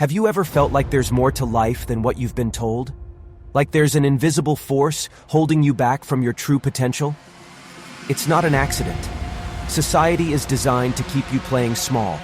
Have you ever felt like there's more to life than what you've been told? Like there's an invisible force holding you back from your true potential? It's not an accident. Society is designed to keep you playing small.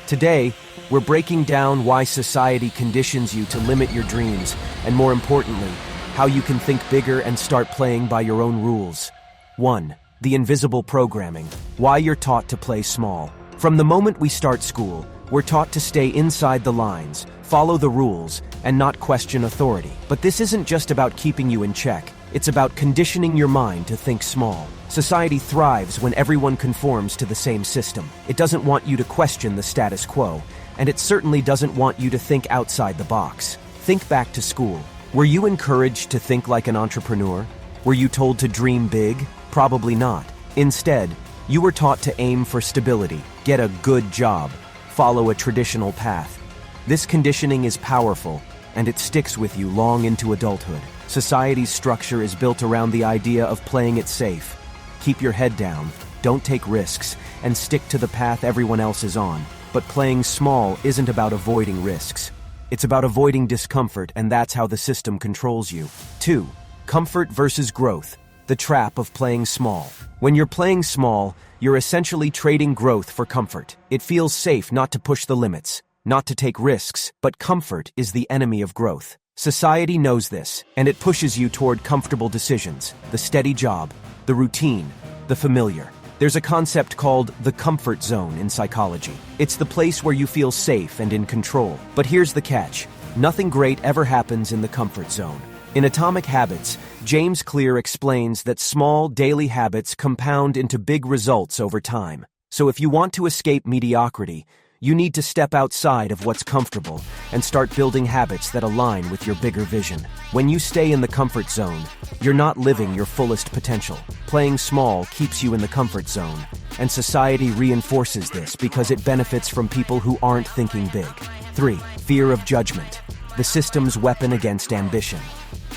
Today, we're breaking down why society conditions you to limit your dreams, and more importantly, how you can think bigger and start playing by your own rules. 1. The invisible programming. Why you're taught to play small. From the moment we start school, we're taught to stay inside the lines, follow the rules, and not question authority. But this isn't just about keeping you in check. It's about conditioning your mind to think small. Society thrives when everyone conforms to the same system. It doesn't want you to question the status quo, and it certainly doesn't want you to think outside the box. Think back to school. Were you encouraged to think like an entrepreneur? Were you told to dream big? Probably not. Instead, you were taught to aim for stability, get a good job, follow a traditional path. This conditioning is powerful, and it sticks with you long into adulthood. Society's structure is built around the idea of playing it safe. Keep your head down, don't take risks, and stick to the path everyone else is on. But playing small isn't about avoiding risks. It's about avoiding discomfort, and that's how the system controls you. 2. Comfort versus growth. The trap of playing small. When you're playing small, you're essentially trading growth for comfort. It feels safe not to push the limits, not to take risks, but comfort is the enemy of growth. Society knows this, and it pushes you toward comfortable decisions, the steady job, the routine, the familiar. There's a concept called the comfort zone in psychology. It's the place where you feel safe and in control. But here's the catch. Nothing great ever happens in the comfort zone. In Atomic Habits, James Clear explains that small daily habits compound into big results over time. So if you want to escape mediocrity, you need to step outside of what's comfortable and start building habits that align with your bigger vision. When you stay in the comfort zone, you're not living your fullest potential. Playing small keeps you in the comfort zone, and society reinforces this because it benefits from people who aren't thinking big. 3. Fear of judgment. The system's weapon against ambition.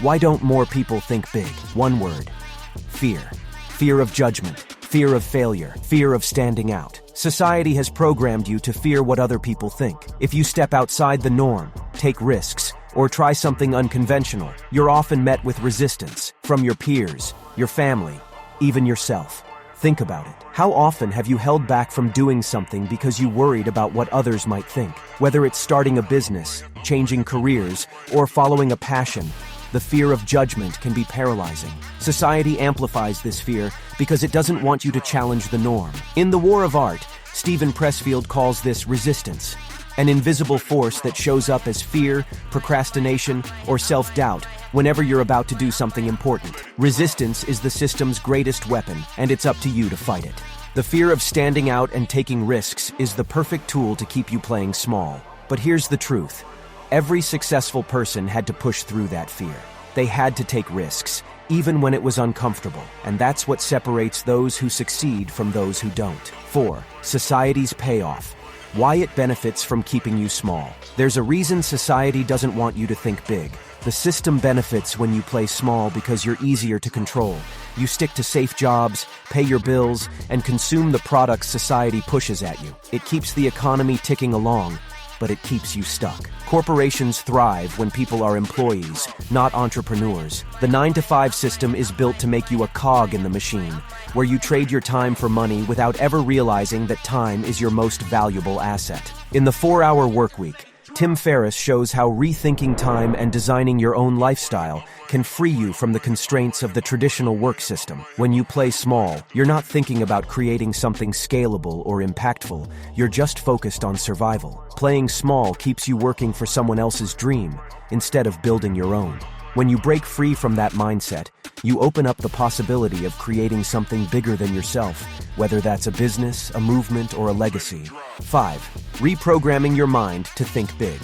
Why don't more people think big? One word. Fear. Fear of judgment. Fear of failure. Fear of standing out. Society has programmed you to fear what other people think. If you step outside the norm, take risks, or try something unconventional, you're often met with resistance from your peers, your family, even yourself. Think about it. How often have you held back from doing something because you worried about what others might think? Whether it's starting a business, changing careers, or following a passion, the fear of judgment can be paralyzing. Society amplifies this fear because it doesn't want you to challenge the norm. In The War of Art, Stephen Pressfield calls this resistance, an invisible force that shows up as fear, procrastination, or self-doubt whenever you're about to do something important. Resistance is the system's greatest weapon, and it's up to you to fight it. The fear of standing out and taking risks is the perfect tool to keep you playing small. But here's the truth. Every successful person had to push through that fear. They had to take risks, even when it was uncomfortable, and that's what separates those who succeed from those who don't. 4. Society's payoff. Why it benefits from keeping you small. There's a reason society doesn't want you to think big. The system benefits when you play small because you're easier to control. You stick to safe jobs, pay your bills, and consume the products society pushes at you. It keeps the economy ticking along, but it keeps you stuck. Corporations thrive when people are employees, not entrepreneurs. The 9-to-5 system is built to make you a cog in the machine, where you trade your time for money without ever realizing that time is your most valuable asset. In the 4-Hour Workweek, Tim Ferriss shows how rethinking time and designing your own lifestyle can free you from the constraints of the traditional work system. When you play small, you're not thinking about creating something scalable or impactful. You're just focused on survival. Playing small keeps you working for someone else's dream instead of building your own. When you break free from that mindset, you open up the possibility of creating something bigger than yourself, whether that's a business, a movement, or a legacy. 5. Reprogramming your mind to think big.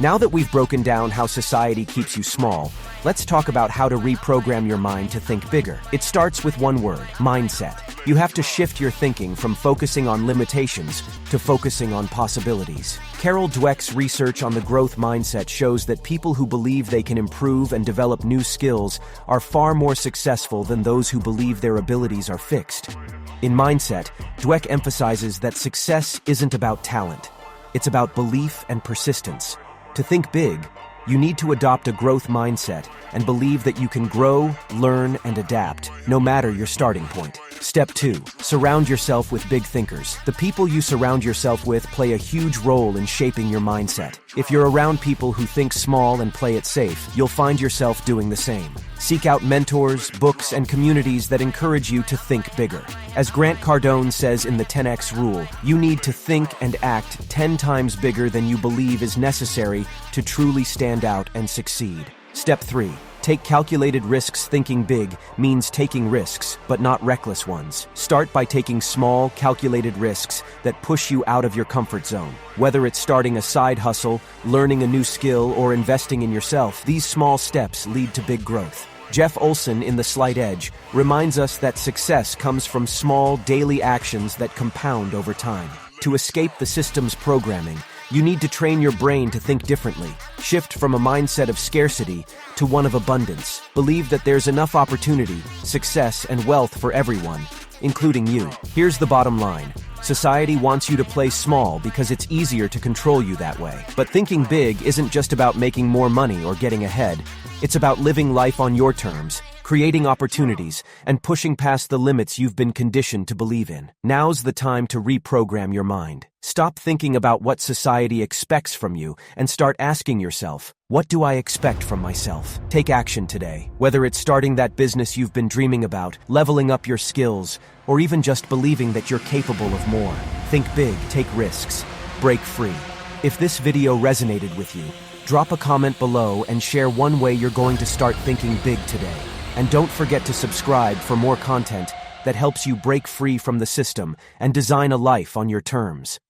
Now that we've broken down how society keeps you small, let's talk about how to reprogram your mind to think bigger. It starts with one word: mindset. You have to shift your thinking from focusing on limitations to focusing on possibilities. Carol Dweck's research on the growth mindset shows that people who believe they can improve and develop new skills are far more successful than those who believe their abilities are fixed. In Mindset, Dweck emphasizes that success isn't about talent. It's about belief and persistence. To think big, you need to adopt a growth mindset and believe that you can grow, learn, and adapt, no matter your starting point. Step 2. Surround yourself with big thinkers. The people you surround yourself with play a huge role in shaping your mindset. If you're around people who think small and play it safe, you'll find yourself doing the same. Seek out mentors, books, and communities that encourage you to think bigger. As Grant Cardone says in the 10X Rule, you need to think and act 10 times bigger than you believe is necessary to truly stand out and succeed. Step 3. Take calculated risks. Thinking big means taking risks, but not reckless ones. Start by taking small, calculated risks that push you out of your comfort zone. Whether it's starting a side hustle, learning a new skill, or investing in yourself, these small steps lead to big growth. Jeff Olson in The Slight Edge reminds us that success comes from small, daily actions that compound over time. To escape the system's programming, you need to train your brain to think differently. Shift from a mindset of scarcity to one of abundance. Believe that there's enough opportunity, success, and wealth for everyone, including you. Here's the bottom line. Society wants you to play small because it's easier to control you that way. But thinking big isn't just about making more money or getting ahead. It's about living life on your terms, creating opportunities, and pushing past the limits you've been conditioned to believe in. Now's the time to reprogram your mind. Stop thinking about what society expects from you and start asking yourself, what do I expect from myself? Take action today. Whether it's starting that business you've been dreaming about, leveling up your skills, or even just believing that you're capable of more. Think big, take risks, break free. If this video resonated with you, drop a comment below and share one way you're going to start thinking big today. And don't forget to subscribe for more content that helps you break free from the system and design a life on your terms.